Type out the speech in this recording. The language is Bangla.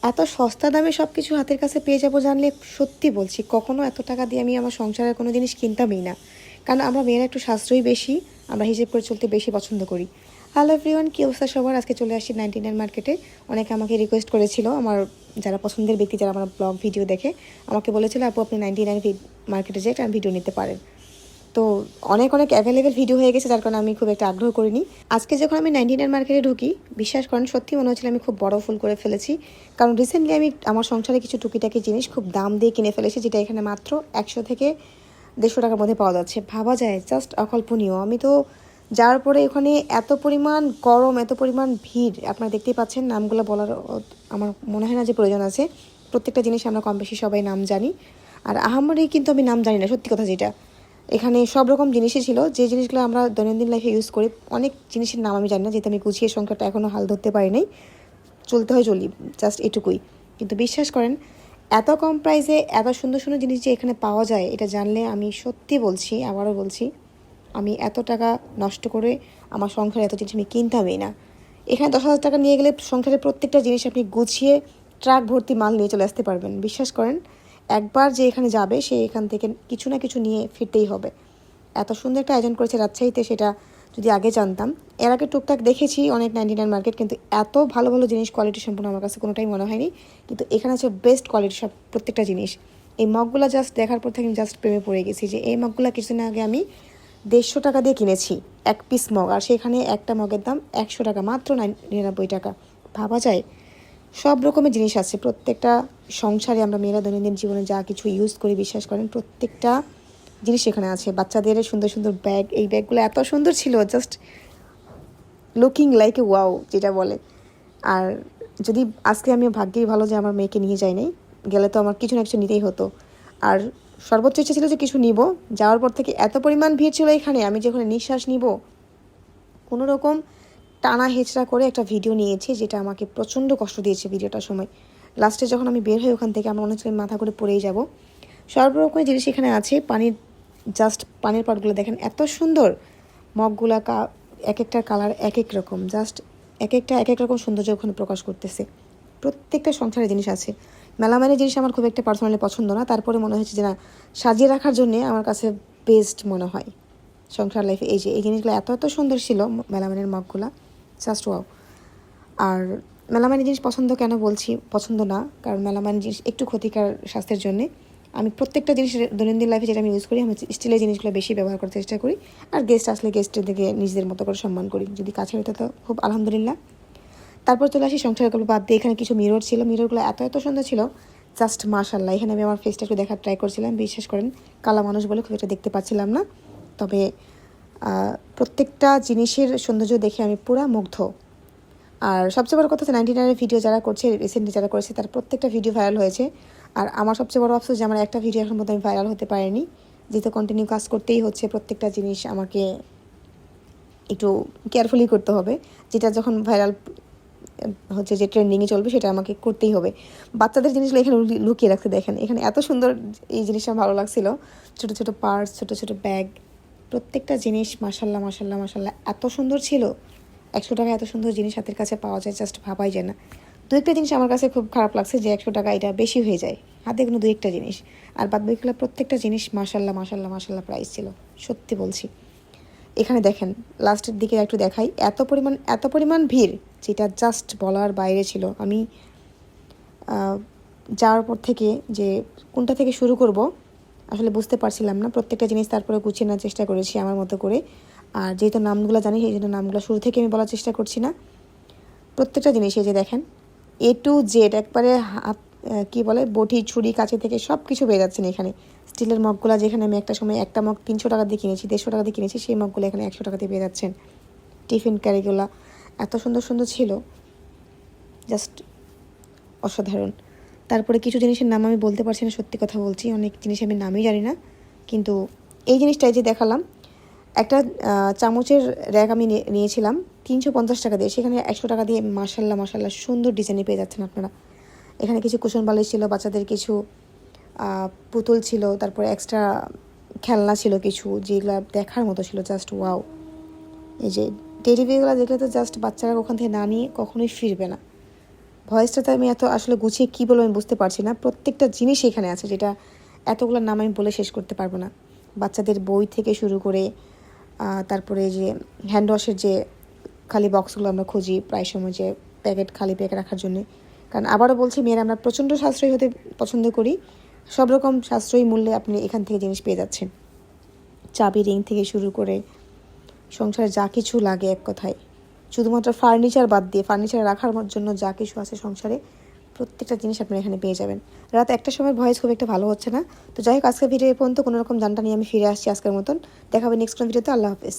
এত সস্তা দামে সব কিছু হাতের কাছে পেয়ে যাবো জানলে সত্যি বলছি কখনো এত টাকা দিয়ে আমি আমার সংসারের কোনো জিনিস কিনতামই না। কারণ আমরা মেয়েরা একটু সাশ্রয়ী বেশি, আমরা হিসেব করে চলতে বেশি পছন্দ করি। হ্যালো এভরিওয়ান, কী অবস্থা সবার? আজকে চলে আসছি 99 মার্কেটে। অনেকে আমাকে রিকোয়েস্ট করেছিল, আমার যারা পছন্দের ব্যক্তি, যারা আমার ব্লগ ভিডিও দেখে আমাকে বলেছিল আপু আপনি 99 মার্কেটে যেয়ে একটা ভিডিও নিতে পারেন। তো অনেক অনেক অ্যাভেলেবেল ভিডিও হয়ে গেছে, যার কারণে আমি খুব একটা আগ্রহ করিনি। আজকে যখন আমি 99 মার্কেটে ঢুকি, বিশ্বাস করেন সত্যি মনে হচ্ছিল আমি খুব বড় ভুল করে ফেলেছি। কারণ রিসেন্টলি আমি আমার সংসারে কিছু টুকিটাকি জিনিস খুব দাম দিয়ে কিনে ফেলেছি, যেটা এখানে মাত্র 100 থেকে 150 টাকার মধ্যে পাওয়া যাচ্ছে। ভাবা যায়, জাস্ট অকল্পনীয়। আমি তো যাওয়ার পরে ওখানে এত পরিমাণ গরম, এত পরিমাণ ভিড়, আপনারা দেখতেই পাচ্ছেন। নামগুলো বলার আমার মনে হয় না যে প্রয়োজন আছে। প্রত্যেকটা জিনিস আমরা কম বেশি সবাই নাম জানি, আর আহামরি কিন্তু আমি নাম জানি না, সত্যি কথা যেটা। এখানে সব রকম জিনিসই ছিল, যে জিনিসগুলো আমরা দৈনন্দিন লাইফে ইউজ করি। অনেক জিনিসের নাম আমি জানি না, যেহেতু আমি গুছিয়ে সংখ্যাটা এখনও হাল ধরতে পারি নাই। চলতে হয় চলি, জাস্ট এটুকুই। কিন্তু বিশ্বাস করেন, এত কম প্রাইসে এত সুন্দর সুন্দর জিনিস যে এখানে পাওয়া যায়, এটা জানলে আমি সত্যি বলছি, আবারও বলছি, আমি এত টাকা নষ্ট করে আমার সংসারে এত জিনিস আমি কিনতামই না। এখানে 10,000 টাকা নিয়ে গেলে সংসারের প্রত্যেকটা জিনিস আপনি গুছিয়ে ট্রাক ভর্তি মাল নিয়ে চলে আসতে পারবেন। বিশ্বাস করেন, একবার যে এখানে যাবে সে এখান থেকে কিছু না কিছু নিয়ে ফিরতেই হবে। এত সুন্দর একটা আয়োজন করেছে রাজশাহীতে, সেটা যদি আগে জানতাম। এর আগে টুকটাক দেখেছি অনেক 99 মার্কেট, কিন্তু এত ভালো ভালো জিনিস কোয়ালিটি সম্পূর্ণ আমার কাছে কোনোটাই মনে হয়নি। কিন্তু এখানে হচ্ছে বেস্ট কোয়ালিটি সব প্রত্যেকটা জিনিস। এই মগগুলো জাস্ট দেখার পর থেকে আমি জাস্ট প্রেমে পড়ে গেছি, যে এই মগগুলো কিছুদিন আগে আমি 150 টাকা দিয়ে কিনেছি এক পিস মগ, আর সেখানে একটা মগের দাম 100 টাকা, মাত্র 99 টাকা। ভাবা যায়, সব রকমের জিনিস আছে প্রত্যেকটা সংসারে। আমরা মেয়েরা দৈনন্দিন জীবনে যা কিছু ইউজ করি, বিশ্বাস করেন প্রত্যেকটা জিনিস এখানে আছে। বাচ্চাদের সুন্দর সুন্দর ব্যাগ, এই ব্যাগগুলো এত সুন্দর ছিল, just looking like a wow যেটা বলে। আর যদি আজকে আমি ভাগ্যেই ভালো যে আমার মেয়েকে নিয়ে যাই নাই, গেলে তো আমার কিছু না কিছু নিতেই হতো। আর সর্বোচ্চ ইচ্ছা ছিল যে কিছু নিব। যাওয়ার পর থেকে এত পরিমাণ ভিড় ছিল এখানে, আমি যখন নিঃশ্বাস নিব কোনো রকম টানা হেঁচড়া করে একটা ভিডিও নিয়েছি, যেটা আমাকে প্রচণ্ড কষ্ট দিয়েছে ভিডিওটার সময়। লাস্টে যখন আমি বের হই ওখান থেকে, আমার মনে হচ্ছে আমি মাথা করে পড়েই যাব। সব রকমের জিনিস এখানে আছে। পানির, জাস্ট পানির পটগুলো দেখেন এত সুন্দর। মগগুলা এক একটার কালার এক এক রকম, জাস্ট এক একটা এক এক রকম সৌন্দর্য ওখানে প্রকাশ করতেছে। প্রত্যেকটা সংসারের জিনিস আছে। মেলামাইনের জিনিস আমার খুব একটা পার্সোনালি পছন্দ না, তারপরে মনে হয়েছে যে না, সাজিয়ে রাখার জন্যে আমার কাছে বেস্ট মনে হয় সংসার লাইফে। এই যে এই জিনিসগুলো এত এত সুন্দর ছিল মেলামাইনের মগগুলা, জাস্ট ওয়াও। আর মেলামাইনের জিনিস পছন্দ কেন বলছি পছন্দ না, কারণ মেলামাইনের জিনিস একটু ক্ষতিকর স্বাস্থ্যের জন্যে। আমি প্রত্যেকটা জিনিস দৈনন্দিন লাইফে যেটা আমি ইউজ করি, আমি স্টিলের জিনিসগুলো বেশি ব্যবহার করতে চেষ্টা করি। আর গেস্ট আসলে গেস্টের দিকে নিজেদের মতো করে সম্মান করি, যদি কাছে হইতে তো খুব আলহামদুলিল্লাহ। তারপর চলে আসি সংসারের গল্প বাদ দিয়ে। এখানে কিছু মিরর ছিল, মিররগুলো এত এত সুন্দর ছিল, জাস্ট মাশাল্লাহ। এখানে আমি আমার ফেসটা একটু দেখার ট্রাই করছিলাম। বিশ্বাস করেন, কালা মানুষ বলে খুব একটা দেখতে পাচ্ছিলাম না, তবে প্রত্যেকটা জিনিসের সৌন্দর্য দেখে আমি পুরা মুগ্ধ। আর সবচেয়ে বড় কথা হচ্ছে 99 ভিডিও যারা করছে, রিসেন্টলি যারা করেছে, তার প্রত্যেকটা ভিডিও ভাইরাল হয়েছে। আর আমার সবচেয়ে বড় আফসোস যে আমার একটা ভিডিও এখন মধ্যে আমি ভাইরাল হতে পারিনি, যেহেতু কন্টিনিউ কাজ করতেই হচ্ছে। প্রত্যেকটা জিনিস আমাকে একটু কেয়ারফুলি করতে হবে, যেটা যখন ভাইরাল হচ্ছে, যে ট্রেন্ডিংয়ে চলবে, সেটা আমাকে করতেই হবে। বাচ্চাদের জিনিসগুলো এখানে লুকিয়ে রাখতে দেখেন, এখানে এত সুন্দর এই জিনিসটা ভালো লাগছিল। ছোটো ছোটো পার্স, ছোটো ছোটো ব্যাগ, প্রত্যেকটা জিনিস মাশাল্লাহ মাশাল্লাহ মাশাল্লাহ এত সুন্দর ছিল। 100 টাকা এত সুন্দর জিনিস হাতের কাছে পাওয়া যায়, জাস্ট ভাবাই যায় না। দু একটা জিনিস আমার কাছে খুব খারাপ লাগছে, যে 100 টাকা এটা বেশি হয়ে যায়, হাতে কোনো দু একটা জিনিস। আর বাদ বাকিগুলো প্রত্যেকটা জিনিস মাশাল্লাহ মাশাল্লাহ মাশাল্লাহ প্রাইস ছিল, সত্যি বলছি। এখানে দেখেন, লাস্টের দিকে একটু দেখাই, এত পরিমাণ ভিড়, যেটা জাস্ট বলার বাইরে ছিল। আমি যাওয়ার পর থেকে যে কোনটা থেকে শুরু করব আসলে বুঝতে পারছিলাম না। প্রত্যেকটা জিনিস তারপরে গুছিয়ে নেওয়ার চেষ্টা করেছি আমার মতো করে। আর যেহেতু নামগুলো জানি, সেই জন্য নামগুলো শুরু থেকে আমি বলার চেষ্টা করছি না। প্রত্যেকটা জিনিস এই যে দেখেন, এ টু জেড একবারে হাত, কী বলে, বটি ছুরি কাছে থেকে সব কিছু পেয়ে যাচ্ছেন এখানে। স্টিলের মগগুলো, যেখানে আমি একটা সময় একটা মগ 300 টাকা দিয়ে কিনেছি, 150 টাকা দিয়ে কিনেছি, সেই মগগুলো এখানে 100 টাকা দিয়ে পেয়ে যাচ্ছেন। টিফিন ক্যারিগুলো এত সুন্দর সুন্দর ছিল, জাস্ট অসাধারণ। তারপরে কিছু জিনিসের নাম আমি বলতে পারছি না, সত্যি কথা বলছি, অনেক জিনিস আমি নামই জানি না। কিন্তু এই জিনিসটাই যে দেখালাম, একটা চামচের র্যাক আমি নিয়েছিলাম 350 টাকা দিয়ে, সেখানে 100 টাকা দিয়ে মাশাল্লাহ মাশাল্লাহ সুন্দর ডিজাইনে পেয়ে যাচ্ছেন আপনারা। এখানে কিছু কুশন বালিশ ছিল, বাচ্চাদের কিছু পুতুল ছিল, তারপরে এক্সট্রা খেলনা ছিল কিছু, যেগুলো দেখার মতো ছিল, জাস্ট ওয়াও। এই যে টেডি বিয়ারগুলো দেখলে তো জাস্ট বাচ্চারা ওখান থেকে না নিয়ে কখনোই ফিরবে না। ভয়েসটাতে আমি এত আসলে গুছিয়ে কী বলবো আমি বুঝতে পারছি না। প্রত্যেকটা জিনিস এখানে আছে, যেটা এতগুলো নাম আমি বলে শেষ করতে পারবো না। বাচ্চাদের বই থেকে শুরু করে তারপরে যে হ্যান্ড ওয়াশের যে খালি বক্সগুলো আমরা খুঁজি প্রায় সময়, যে খালি প্যাকেট রাখার জন্যে। কারণ আবারও বলছি, মেয়েরা আমরা প্রচণ্ড সাশ্রয়ী হতে পছন্দ করি। সব রকম সাশ্রয়ী মূল্যে আপনি এখান থেকে জিনিস পেয়ে যাচ্ছেন। চাবি রিং থেকে শুরু করে সংসারে যা কিছু লাগে, এক কথায় শুধুমাত্র ফার্নিচার বাদ দিয়ে, ফার্নিচার রাখার জন্য যা কিছু আছে সংসারে, প্রত্যেকটা জিনিস আপনারা এখানে পেয়ে যাবেন। রাত একটা সময় ভয়েস খুব একটা ভালো হচ্ছে না। তো যাই হোক, আজকের ভিডিও পর্যন্ত কোনো রকম জানটা নিয়ে আমি ফিরে আসছি আজকের মতন। দেখাবে নেক্সট কোন ভিডিওতে। আল্লাহ হাফেজ।